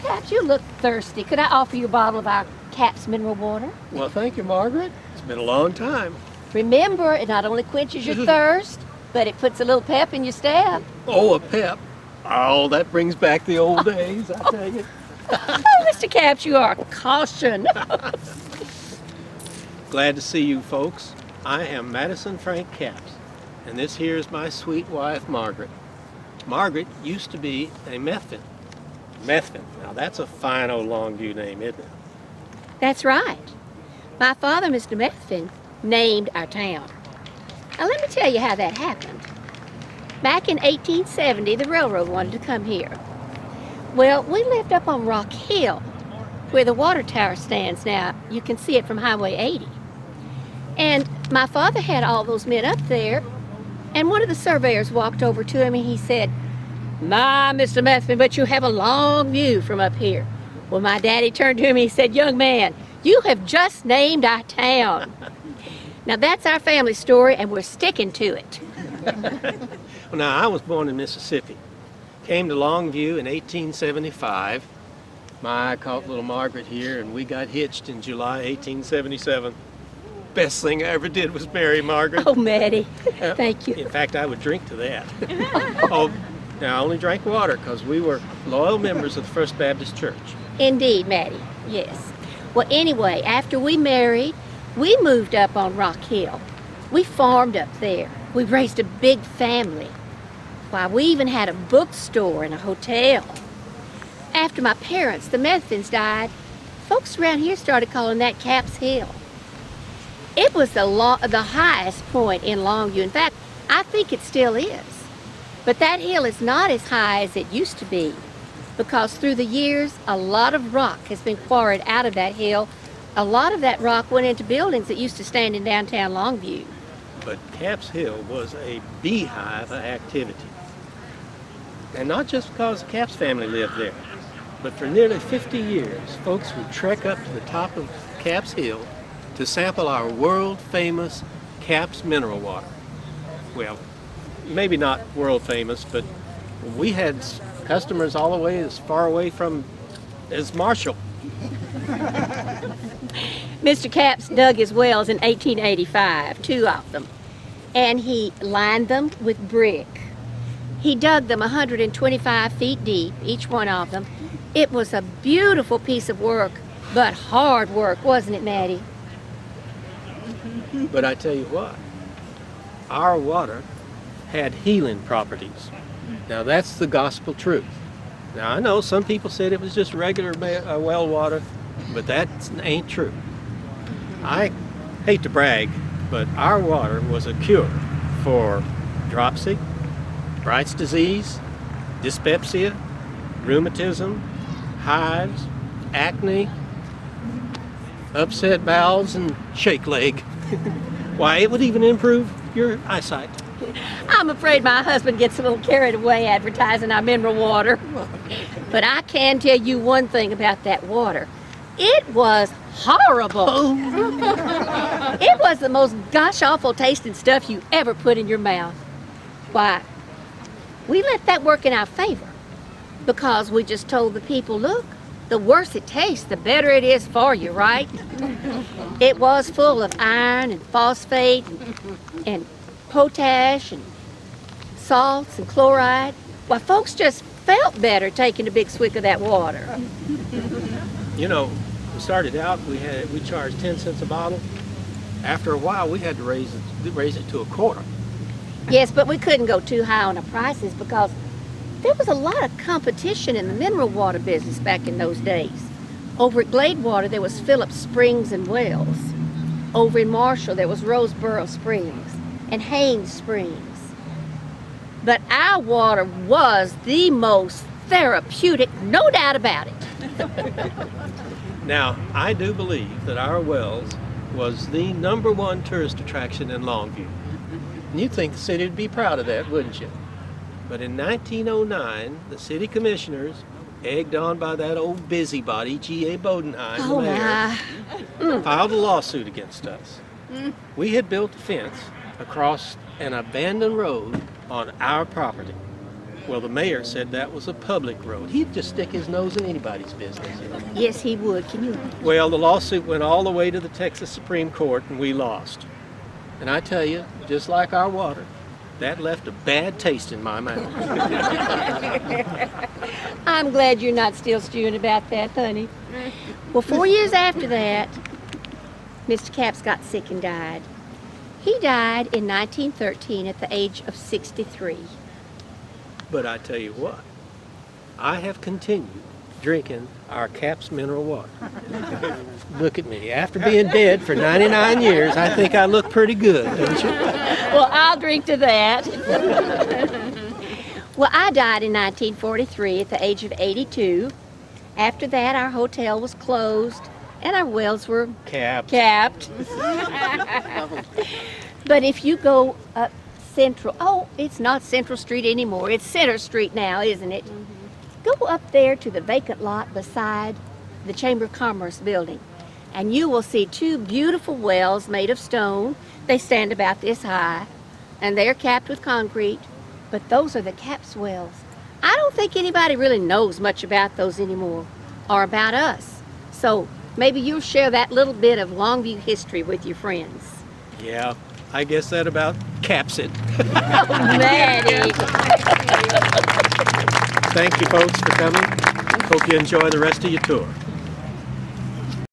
Caps, you look thirsty. Could I offer you a bottle of our Caps mineral water? Well, thank you, Margaret. It's been a long time. Remember, it not only quenches your thirst, but it puts a little pep in your step. Oh, a pep. Oh, that brings back the old days, I tell you. Oh, Mr. Caps, you are a caution. Glad to see you folks. I am Madison Frank Caps, and this here is my sweet wife, Margaret. Margaret used to be a Methvin. Methvin. Now that's a fine old Longview name, isn't it? That's right. My father, Mr. Methvin, named our town. Now let me tell you how that happened. Back in 1870, the railroad wanted to come here. Well, we lived up on Rock Hill, where the water tower stands now. You can see it from Highway 80. And my father had all those men up there, and one of the surveyors walked over to him and he said, "My, Mr. Methvin, but you have a long view from up here." Well, my daddy turned to him and he said, "Young man, you have just named our town." Now that's our family story, and we're sticking to it. Well, now, I was born in Mississippi. Came to Longview in 1875. I caught little Margaret here, and we got hitched in July 1877. Best thing I ever did was marry Margaret. Oh, Maddie, thank you. In fact, I would drink to that. Oh, now I only drank water because we were loyal members of the First Baptist Church. Indeed, Maddie, yes. Well, anyway, after we married, we moved up on Rock Hill. We farmed up there. We raised a big family. Why, we even had a bookstore and a hotel. After my parents, the Methvins, died, folks around here started calling that Caps Hill. It was the highest point in Longview. In fact, I think it still is. But that hill is not as high as it used to be, because through the years, a lot of rock has been quarried out of that hill. A lot of that rock went into buildings that used to stand in downtown Longview. But Caps Hill was a beehive of activity. And not just because the Caps family lived there, but for nearly 50 years, folks would trek up to the top of Caps Hill to sample our world-famous Caps mineral water. Well, maybe not world-famous, but we had customers all the way as far away from as Marshall. Mr. Caps dug his wells in 1885, 2 of them, and he lined them with brick. He dug them 125 feet deep, each one of them. It was a beautiful piece of work, but hard work, wasn't it, Maddie? But I tell you what, our water had healing properties. Now that's the gospel truth. Now I know some people said it was just regular well water, but that ain't true. I hate to brag, but our water was a cure for dropsy, Bright's disease, dyspepsia, rheumatism, hives, acne, upset bowels, and shake leg. Why, it would even improve your eyesight. I'm afraid my husband gets a little carried away advertising our mineral water. But I can tell you one thing about that water. It was horrible. It was the most gosh-awful tasting stuff you ever put in your mouth. Why, we let that work in our favor, because we just told the people, look, the worse it tastes, the better it is for you, right? It was full of iron and phosphate and potash and salts and chloride. Why, folks just felt better taking a big swig of that water. You know, we started out, we charged 10 cents a bottle. After a while, we had to raise it to a quarter. Yes, but we couldn't go too high on the prices because there was a lot of competition in the mineral water business back in those days. Over at Gladewater, there was Phillips Springs and Wells. Over in Marshall, there was Roseboro Springs and Haynes Springs. But our water was the most therapeutic, no doubt about it. Now, I do believe that our wells was the #1 tourist attraction in Longview. And you'd think the city would be proud of that, wouldn't you? But in 1909, the city commissioners, egged on by that old busybody, G.A. Bodenheim, the mayor, filed a lawsuit against us. We had built a fence across an abandoned road on our property. Well, the mayor said that was a public road. He'd just stick his nose in anybody's business. Yes, he would. Can you? Well, the lawsuit went all the way to the Texas Supreme Court, and we lost. And I tell you, just like our water, that left a bad taste in my mouth. I'm glad you're not still stewing about that, honey. Well, 4 years after that, Mr. Capps got sick and died. He died in 1913 at the age of 63. But I tell you what, I have continued drinking our Capps mineral water. Look at me. After being dead for 99 years, I think I look pretty good, don't you? Well, I'll drink to that. Well, I died in 1943 at the age of 82. After that, our hotel was closed and our wells were Capps. capped. But if you go up Central, oh, it's not Central Street anymore. It's Center Street now, isn't it? Go up there to the vacant lot beside the Chamber of Commerce building, and you will see two beautiful wells made of stone. They stand about this high, and they're capped with concrete, but those are the Capps wells. I don't think anybody really knows much about those anymore, or about us. So maybe you'll share that little bit of Longview history with your friends. Yeah, I guess that about caps it. Maddie. Thank you folks for coming. Hope you enjoy the rest of your tour.